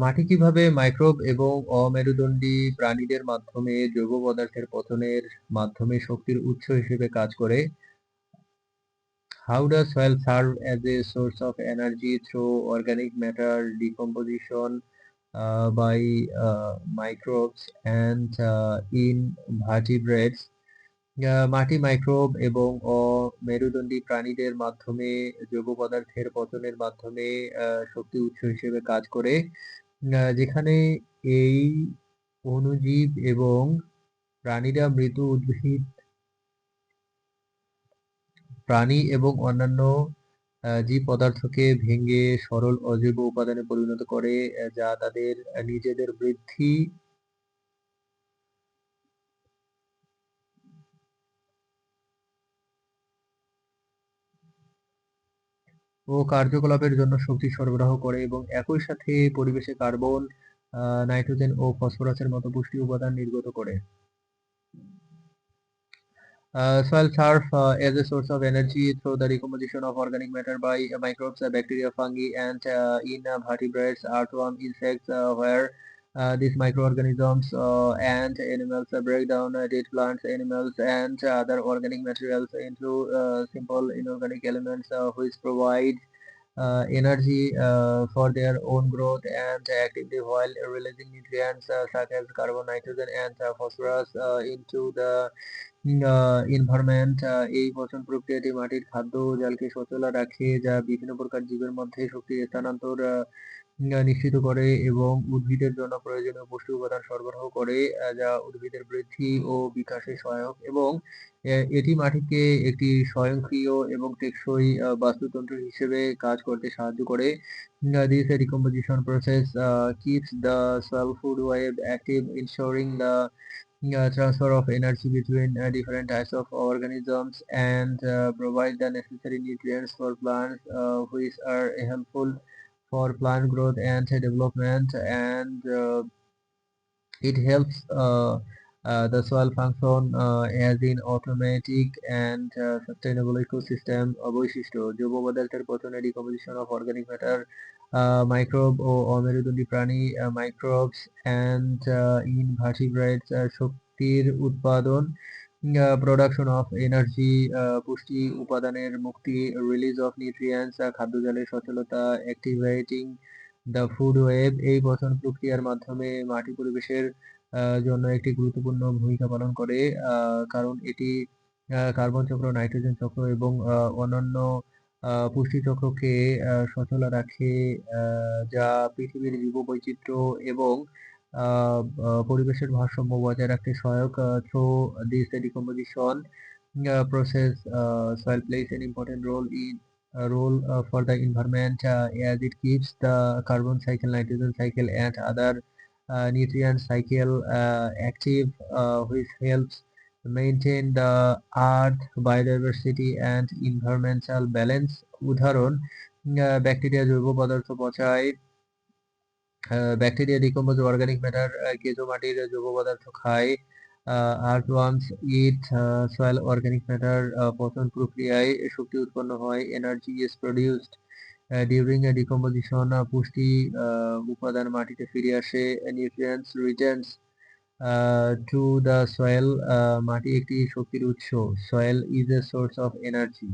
মাটি কিভাবে মাইক্রোব এবং অমেরুদণ্ডী প্রাণীদের মাধ্যমে জৈব পদার্থের পতনের মাধ্যমে শক্তির উৎস হিসেবে কাজ করে? How does soil serve as a source of energy through organic matter decomposition by microbes and invertebrates? মাটি মাইক্রোব এবং অমেরুদণ্ডী প্রাণীদের মাধ্যমে জৈব পদার্থের পতনের মাধ্যমে শক্তি উৎস হিসেবে কাজ করে, যেখানে এই অণুজীব এবং প্রাণীরা মৃত উদ্ভিদ, প্রাণী এবং অন্যান্য জীব পদার্থকে ভেঙে সরল অজৈব উপাদানে পরিণত করে, যা তাদের নিজেদের বৃদ্ধি ও কার্যকলাপের জন্য শক্তি সরবরাহ করে এবং একই সাথে পরিবেশে কার্বন, নাইট্রোজেন ও ফসফরাসের মতো পুষ্টি উপাদান নির্গত করে। Soil serve as a source of energy through the decomposition of organic matter by microbes, bacteria, fungi, and invertebrates, earthworm, insects, where these microorganisms and animals break down dead plants, animals, and other organic materials into simple inorganic elements, which provide energy for their own growth and activity while releasing nutrients such as carbon, nitrogen, and phosphorus into the environment. এই পচন প্রক্রিয়াটি মাটির খাদ্য জালকে সচল রাখে, যা বিভিন্ন প্রকার জীবের মধ্যে শক্তির স্থানান্তর নিশ্চিত করে এবং উদ্ভিদের জন্য প্রয়োজনীয় পুষ্টি উপাদান সরবরাহ করে, যা উদ্ভিদের বৃদ্ধি ও বিকাশে সহায়ক এবং এটি মাটিকে একটি স্বয়ংক্রিয় এবং টেকসই বাস্তুতন্ত্র হিসেবে কাজ করতে সাহায্য করে। This decomposition process keeps the soil food web active, ensuring the transfer of energy between different types of organisms and provide the necessary nutrients for plants, which are helpful for plant growth and development, and it helps the soil function as an automatic and sustainable ecosystem. বৈশিষ্ট্য: জৈব পদার্থের পচনে decomposition of organic matter, microbe ও অমেরুদণ্ডী প্রাণী, microbes and invertebrates, শক্তির উৎপাদন, production of energy, পুষ্টি উপাদানের মুক্তি, রিলিজ অফ নিউট্রিয়েন্টস, খাদ্য জালের সচলতা, অ্যাক্টিভেটিং দ্য ফুড ওয়েব। এই পচন প্রক্রিয়ার মাধ্যমে মাটি পরিবেশের জন্য একটি গুরুত্বপূর্ণ ভূমিকা পালন করে, কারণ এটি কার্বন চক্র, নাইট্রোজেন চক্র এবং অন্যান্য পুষ্টি চক্রকে সচল রাখে, যা পৃথিবীর জীববৈচিত্র্য এবং পরিবেশের ভারসাম্য বজায় রাখতে সহায়ক। Through this decomposition process, soil plays an important role for the environment, as it keeps the carbon cycle, nitrogen cycle, and other nutrient cycle active, which helps maintain the earth biodiversity and environmental balance. উদাহরণ: bacteria জৈব পদার্থ পচায়, bacteria decompose organic matter, কেঁচো মাটির জৈব পদার্থ খায়, আর্থওয়ার্মস ইট soil organic matter, পচন প্রক্রিয়ায় শক্তি উৎপন্ন হয়, energy is produced during decomposition, পুষ্টি উপাদান মাটিতে ফিরে আসে, nutrients returns to the soil, মাটি একটি শক্তির উৎস, soil is a source of energy.